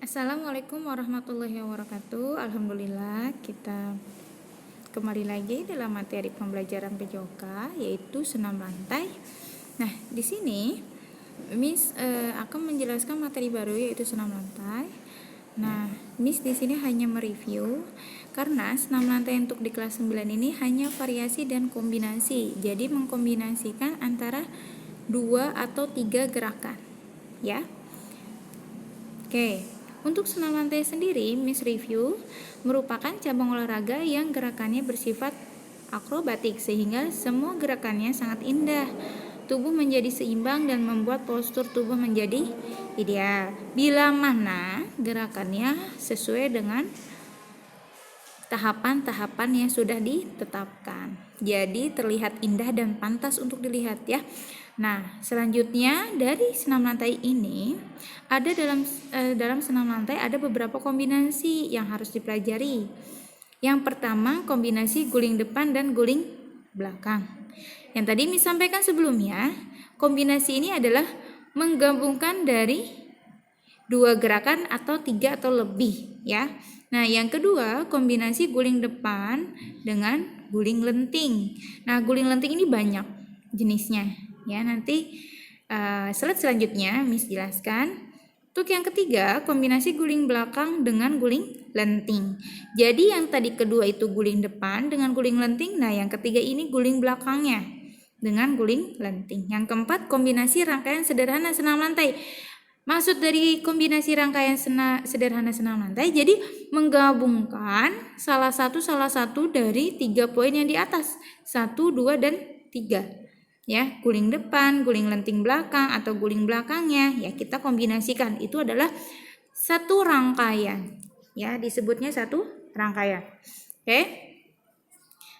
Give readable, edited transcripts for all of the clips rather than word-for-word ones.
Assalamualaikum warahmatullahi wabarakatuh. Alhamdulillah kita kembali lagi dalam materi pembelajaran PJOK yaitu senam lantai. Nah, di sini Miss akan menjelaskan materi baru yaitu senam lantai. Nah, Miss di sini hanya mereview karena senam lantai untuk di kelas 9 ini hanya variasi dan kombinasi. Jadi mengkombinasikan antara 2 atau 3 gerakan. Ya. Oke. Untuk senam lantai sendiri, Miss review merupakan cabang olahraga yang gerakannya bersifat akrobatik sehingga semua gerakannya sangat indah. Tubuh menjadi seimbang dan membuat postur tubuh menjadi ideal. Bila mana gerakannya sesuai dengan tahapan-tahapan yang sudah ditetapkan. Jadi terlihat indah dan pantas untuk dilihat ya. Nah, selanjutnya dari senam lantai ini ada dalam senam lantai ada beberapa kombinasi yang harus dipelajari. Yang pertama, kombinasi guling depan dan guling belakang. Yang tadi Miss sampaikan sebelumnya, kombinasi ini adalah menggabungkan dari 2 gerakan atau 3 atau lebih ya. Nah, yang kedua, kombinasi guling depan dengan guling lenting. Nah, guling lenting ini banyak jenisnya ya. Nanti slide selanjutnya Miss jelaskan. Untuk yang ketiga, kombinasi guling belakang dengan guling lenting. Jadi yang tadi kedua itu guling depan dengan guling lenting. Nah, yang ketiga ini guling belakangnya dengan guling lenting. Yang keempat, kombinasi rangkaian sederhana senam lantai. Maksud dari kombinasi rangkaian sederhana senam lantai, jadi menggabungkan salah satu dari 3 poin yang di atas, 1, 2, dan 3. Ya, guling depan, guling lenting belakang atau guling belakangnya, ya kita kombinasikan. Itu adalah satu rangkaian. Ya, disebutnya satu rangkaian. Oke.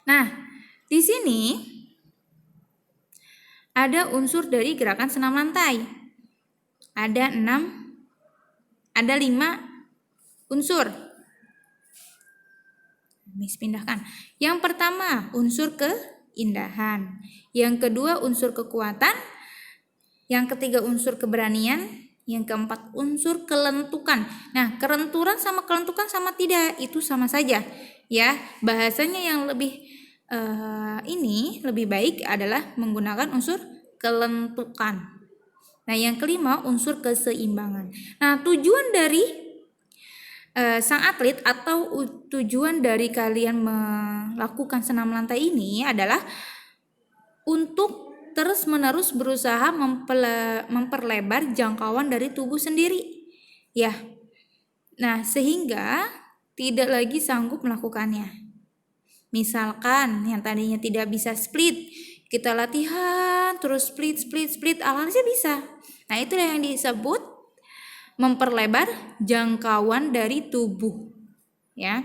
Nah, di sini ada unsur dari gerakan senam lantai. Ada 5 unsur. Miss pindahkan. Yang pertama, unsur keindahan. Yang kedua, unsur kekuatan. Yang ketiga, unsur keberanian. Yang keempat, unsur kelentukan. Nah, kelenturan sama kelentukan sama tidak? Itu sama saja. Ya, bahasanya yang lebih lebih baik adalah menggunakan unsur kelentukan. Nah, yang kelima, unsur keseimbangan. Nah, tujuan dari sang atlet atau tujuan dari kalian melakukan senam lantai ini adalah untuk terus-menerus berusaha memperlebar jangkauan dari tubuh sendiri. Ya. Nah, sehingga tidak lagi sanggup melakukannya. Misalkan yang tadinya tidak bisa split, kita latihan terus split, alhasil bisa. Nah, itulah yang disebut memperlebar jangkauan dari tubuh. Ya.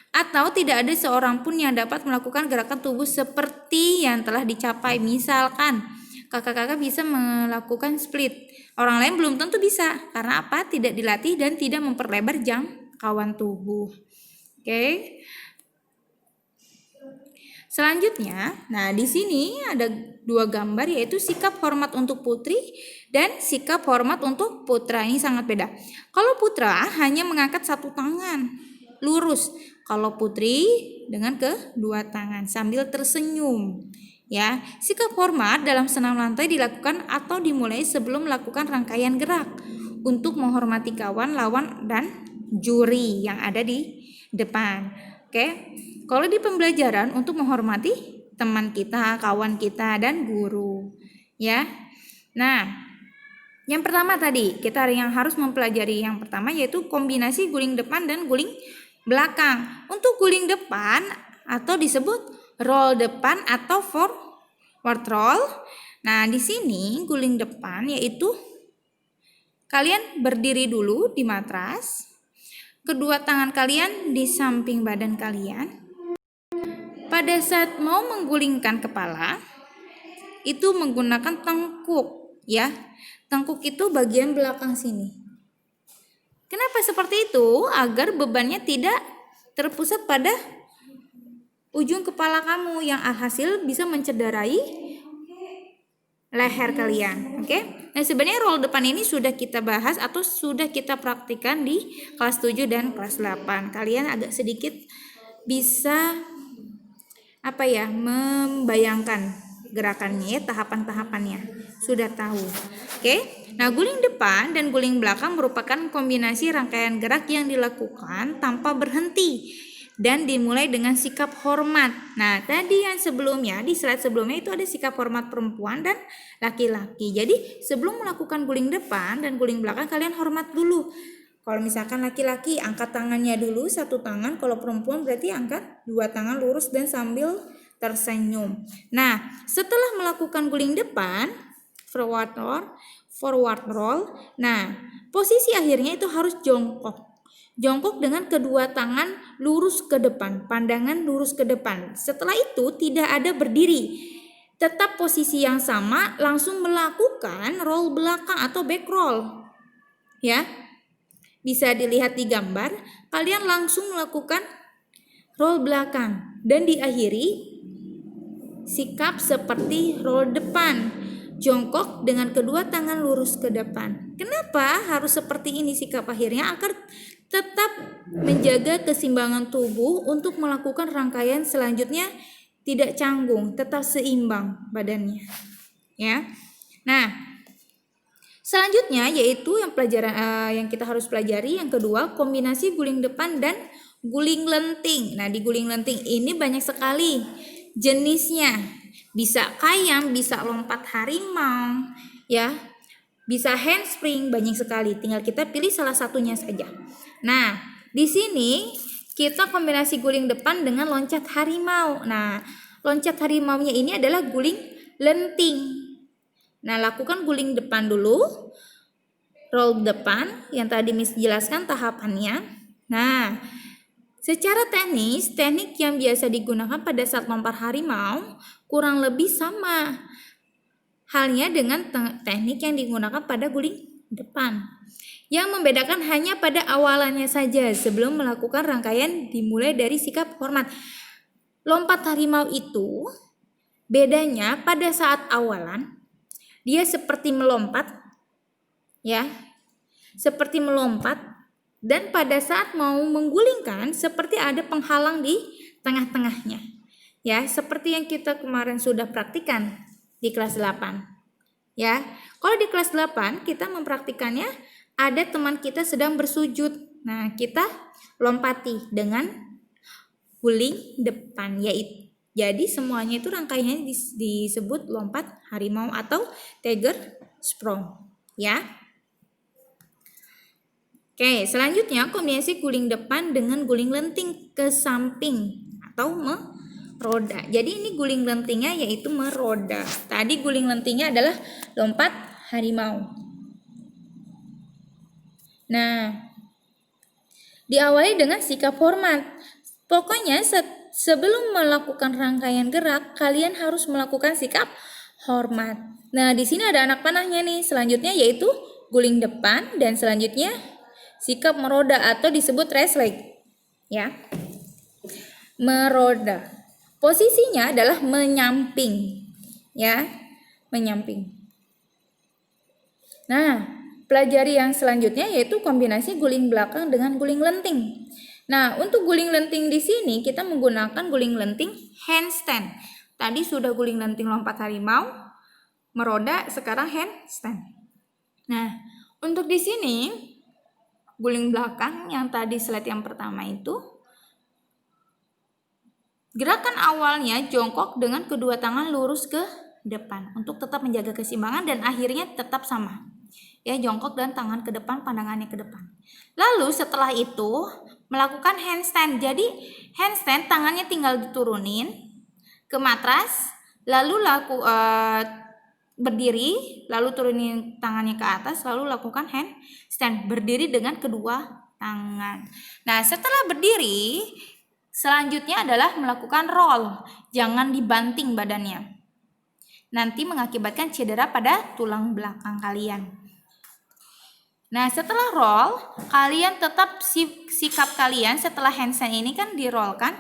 Atau tidak ada seorang pun yang dapat melakukan gerakan tubuh seperti yang telah dicapai. Misalkan kakak-kakak bisa melakukan split, orang lain belum tentu bisa. Karena apa? Tidak dilatih dan tidak memperlebar jangkauan tubuh. Oke. Selanjutnya, nah di sini ada 2 gambar yaitu sikap hormat untuk putri dan sikap hormat untuk putra. Ini sangat beda. Kalau putra hanya mengangkat 1 tangan lurus, kalau putri dengan kedua tangan sambil tersenyum. Ya, sikap hormat dalam senam lantai dilakukan atau dimulai sebelum melakukan rangkaian gerak untuk menghormati kawan, lawan, dan juri yang ada di depan. Oke. Kalau di pembelajaran untuk menghormati teman kita, kawan kita, dan guru. Ya. Nah, yang pertama tadi kita yang harus mempelajari yang pertama yaitu kombinasi guling depan dan guling belakang. Untuk guling depan atau disebut roll depan atau forward roll. Nah, di sini guling depan yaitu kalian berdiri dulu di matras. Kedua tangan kalian di samping badan kalian. Pada saat mau menggulingkan kepala, itu menggunakan tengkuk, ya. Tengkuk itu bagian belakang sini. Kenapa seperti itu? Agar bebannya tidak terpusat pada ujung kepala kamu yang alhasil bisa mencederai leher kalian. Oke? Nah, sebenarnya roll depan ini sudah kita bahas atau sudah kita praktikkan di kelas 7 dan kelas 8. Kalian agak sedikit bisa membayangkan gerakannya ya, tahapan-tahapannya. Sudah tahu. Oke? Nah, guling depan dan guling belakang merupakan kombinasi rangkaian gerak yang dilakukan tanpa berhenti dan dimulai dengan sikap hormat. Nah, tadi yang sebelumnya, di slide sebelumnya itu ada sikap hormat perempuan dan laki-laki. Jadi, sebelum melakukan guling depan dan guling belakang, kalian hormat dulu. Kalau misalkan laki-laki, angkat tangannya dulu, satu tangan. Kalau perempuan berarti angkat dua tangan lurus dan sambil tersenyum. Nah, setelah melakukan guling depan, forward roll. Nah, posisi akhirnya itu harus jongkok. Jongkok dengan kedua tangan lurus ke depan, pandangan lurus ke depan. Setelah itu tidak ada berdiri. Tetap posisi yang sama, langsung melakukan roll belakang atau back roll. Ya. Bisa dilihat di gambar, kalian langsung melakukan roll belakang dan diakhiri sikap seperti roll depan. Jongkok dengan kedua tangan lurus ke depan. Kenapa harus seperti ini sikap akhirnya? Agar tetap menjaga keseimbangan tubuh untuk melakukan rangkaian selanjutnya tidak canggung, tetap seimbang badannya. Ya. Nah, selanjutnya yaitu yang pelajaran yang kita harus pelajari yang kedua, kombinasi guling depan dan guling lenting. Nah, di guling lenting ini banyak sekali jenisnya. Bisa kayang, bisa lompat harimau, ya. Bisa handspring, banyak sekali. Tinggal kita pilih salah satunya saja. Nah, di sini kita kombinasi guling depan dengan loncat harimau. Nah, loncat harimaunya ini adalah guling lenting. Nah, lakukan guling depan dulu. Roll depan yang tadi Miss jelaskan tahapannya. Nah, secara teknis, teknik yang biasa digunakan pada saat lompat harimau kurang lebih sama halnya dengan teknik yang digunakan pada guling depan. Yang membedakan hanya pada awalannya saja sebelum melakukan rangkaian dimulai dari sikap hormat. Lompat harimau itu bedanya pada saat awalan dia seperti melompat, ya, seperti melompat, dan pada saat mau menggulingkan seperti ada penghalang di tengah-tengahnya, ya, seperti yang kita kemarin sudah praktikan di kelas 8, ya. Kalau di kelas 8 kita mempraktikannya ada teman kita sedang bersujud, nah kita lompati dengan guling depan, yaitu jadi semuanya itu rangkaiannya disebut lompat harimau atau tiger sprong, ya. Oke, selanjutnya kombinasi guling depan dengan guling lenting ke samping atau meroda. Jadi ini guling lentingnya yaitu meroda. Tadi guling lentingnya adalah lompat harimau. Nah, diawali dengan sikap hormat. Pokoknya sebelum melakukan rangkaian gerak, kalian harus melakukan sikap hormat. Nah, di sini ada anak panahnya nih. Selanjutnya yaitu guling depan dan selanjutnya sikap meroda atau disebut rest leg, ya. Meroda. Posisinya adalah menyamping, ya, menyamping. Nah, pelajari yang selanjutnya yaitu kombinasi guling belakang dengan guling lenting. Nah, untuk guling lenting di sini kita menggunakan guling lenting handstand. Tadi sudah guling lenting lompat harimau, meroda, sekarang handstand. Nah, untuk di sini guling belakang yang tadi slide yang pertama itu gerakan awalnya jongkok dengan kedua tangan lurus ke depan untuk tetap menjaga keseimbangan dan akhirnya tetap sama. Ya, jongkok dan tangan ke depan, pandangannya ke depan. Lalu setelah itu melakukan handstand. Jadi handstand tangannya tinggal diturunin ke matras, lalu berdiri, lalu turunin tangannya ke atas, lalu lakukan handstand, berdiri dengan kedua tangan. Nah, setelah berdiri, selanjutnya adalah melakukan roll. Jangan dibanting badannya. Nanti mengakibatkan cedera pada tulang belakang kalian. Nah, setelah roll, kalian tetap sikap kalian setelah handstand ini kan di roll kan.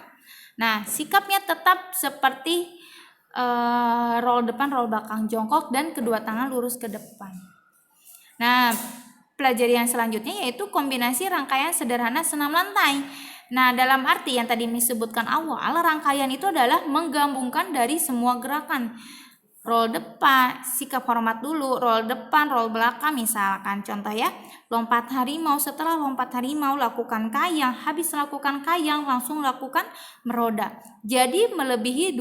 Nah, sikapnya tetap seperti roll depan, roll belakang, jongkok dan kedua tangan lurus ke depan. Nah, pelajari yang selanjutnya yaitu kombinasi rangkaian sederhana senam lantai. Nah, dalam arti yang tadi Miss sebutkan awal, rangkaian itu adalah menggabungkan dari semua gerakan. Roll depan, sikap hormat dulu, roll depan, roll belakang, misalkan contoh ya, lompat harimau, setelah lompat harimau lakukan kayang, habis lakukan kayang langsung lakukan meroda. Jadi melebihi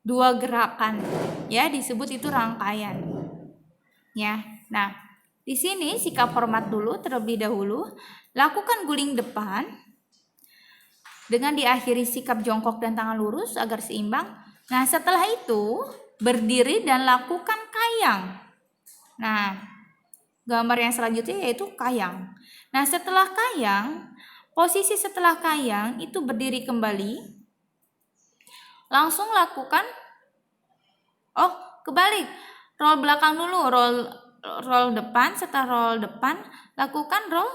dua gerakan, ya disebut itu rangkaian. Ya, nah di sini sikap hormat dulu terlebih dahulu, lakukan guling depan dengan diakhiri sikap jongkok dan tangan lurus agar seimbang. Nah, setelah itu berdiri dan lakukan kayang. Nah, gambar yang selanjutnya yaitu kayang. Nah, setelah kayang, posisi setelah kayang itu berdiri kembali. Langsung lakukan kebalik. Roll belakang dulu, roll depan, setelah roll depan lakukan roll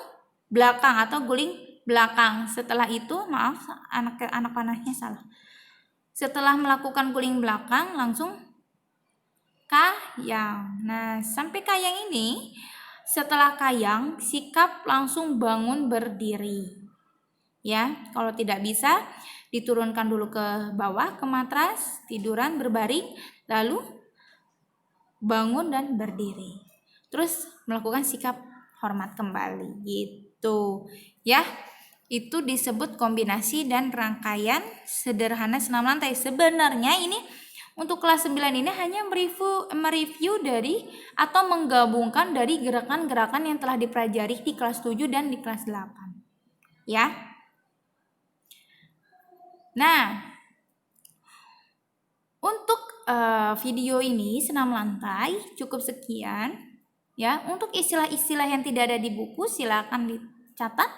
belakang atau guling belakang. Setelah itu, maaf anak panahnya salah. Setelah melakukan guling belakang langsung kayang. Nah, sampai kayang ini, setelah kayang sikap langsung bangun berdiri. Ya, kalau tidak bisa diturunkan dulu ke bawah ke matras, tiduran berbaring, lalu bangun dan berdiri. Terus melakukan sikap hormat kembali gitu. Ya, itu disebut kombinasi dan rangkaian sederhana senam lantai. Sebenarnya ini untuk kelas 9 ini hanya mereview dari atau menggabungkan dari gerakan-gerakan yang telah dipelajari di kelas 7 dan di kelas 8. Ya. Nah, untuk video ini senam lantai cukup sekian. Ya, untuk istilah-istilah yang tidak ada di buku silakan dicatat.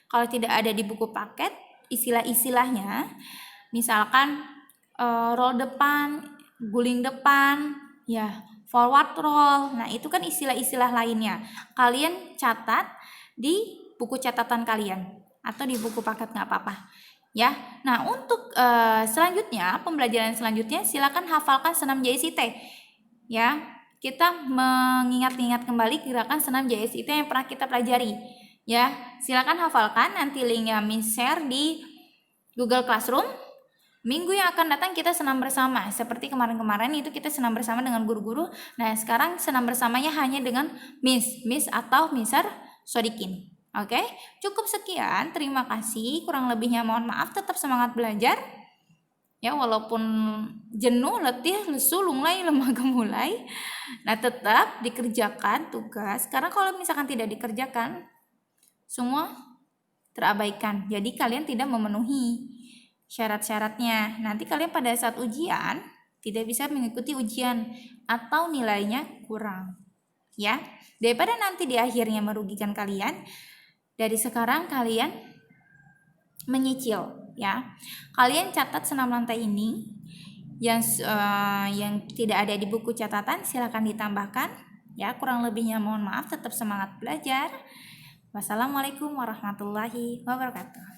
Kalau tidak ada di buku paket, istilah-istilahnya misalkan roll depan, guling depan, ya, forward roll. Nah, itu kan istilah-istilah lainnya. Kalian catat di buku catatan kalian atau di buku paket nggak apa-apa. Ya. Nah, untuk selanjutnya, pembelajaran selanjutnya silakan hafalkan senam JSIT. Ya, kita mengingat-ingat kembali gerakan senam JSIT yang pernah kita pelajari. Ya, silakan hafalkan, nanti linknya Miss share di Google Classroom. Minggu yang akan datang kita senam bersama. Seperti kemarin-kemarin itu kita senam bersama dengan guru-guru. Nah, sekarang senam bersamanya hanya dengan Miss atau Mister Sodikin. Oke, cukup sekian. Terima kasih. Kurang lebihnya mohon maaf. Tetap semangat belajar. Ya, walaupun jenuh, letih, lesu, lunglai, lemah gemulai. Nah, tetap dikerjakan tugas. Karena kalau misalkan tidak dikerjakan, semua terabaikan. Jadi kalian tidak memenuhi syarat-syaratnya. Nanti kalian pada saat ujian tidak bisa mengikuti ujian atau nilainya kurang. Ya, daripada nanti di akhirnya merugikan kalian, dari sekarang kalian menyicil, ya. Kalian catat senam lantai ini yang tidak ada di buku catatan, silakan ditambahkan. Ya, kurang lebihnya mohon maaf. Tetap semangat belajar. Wassalamualaikum warahmatullahi wabarakatuh.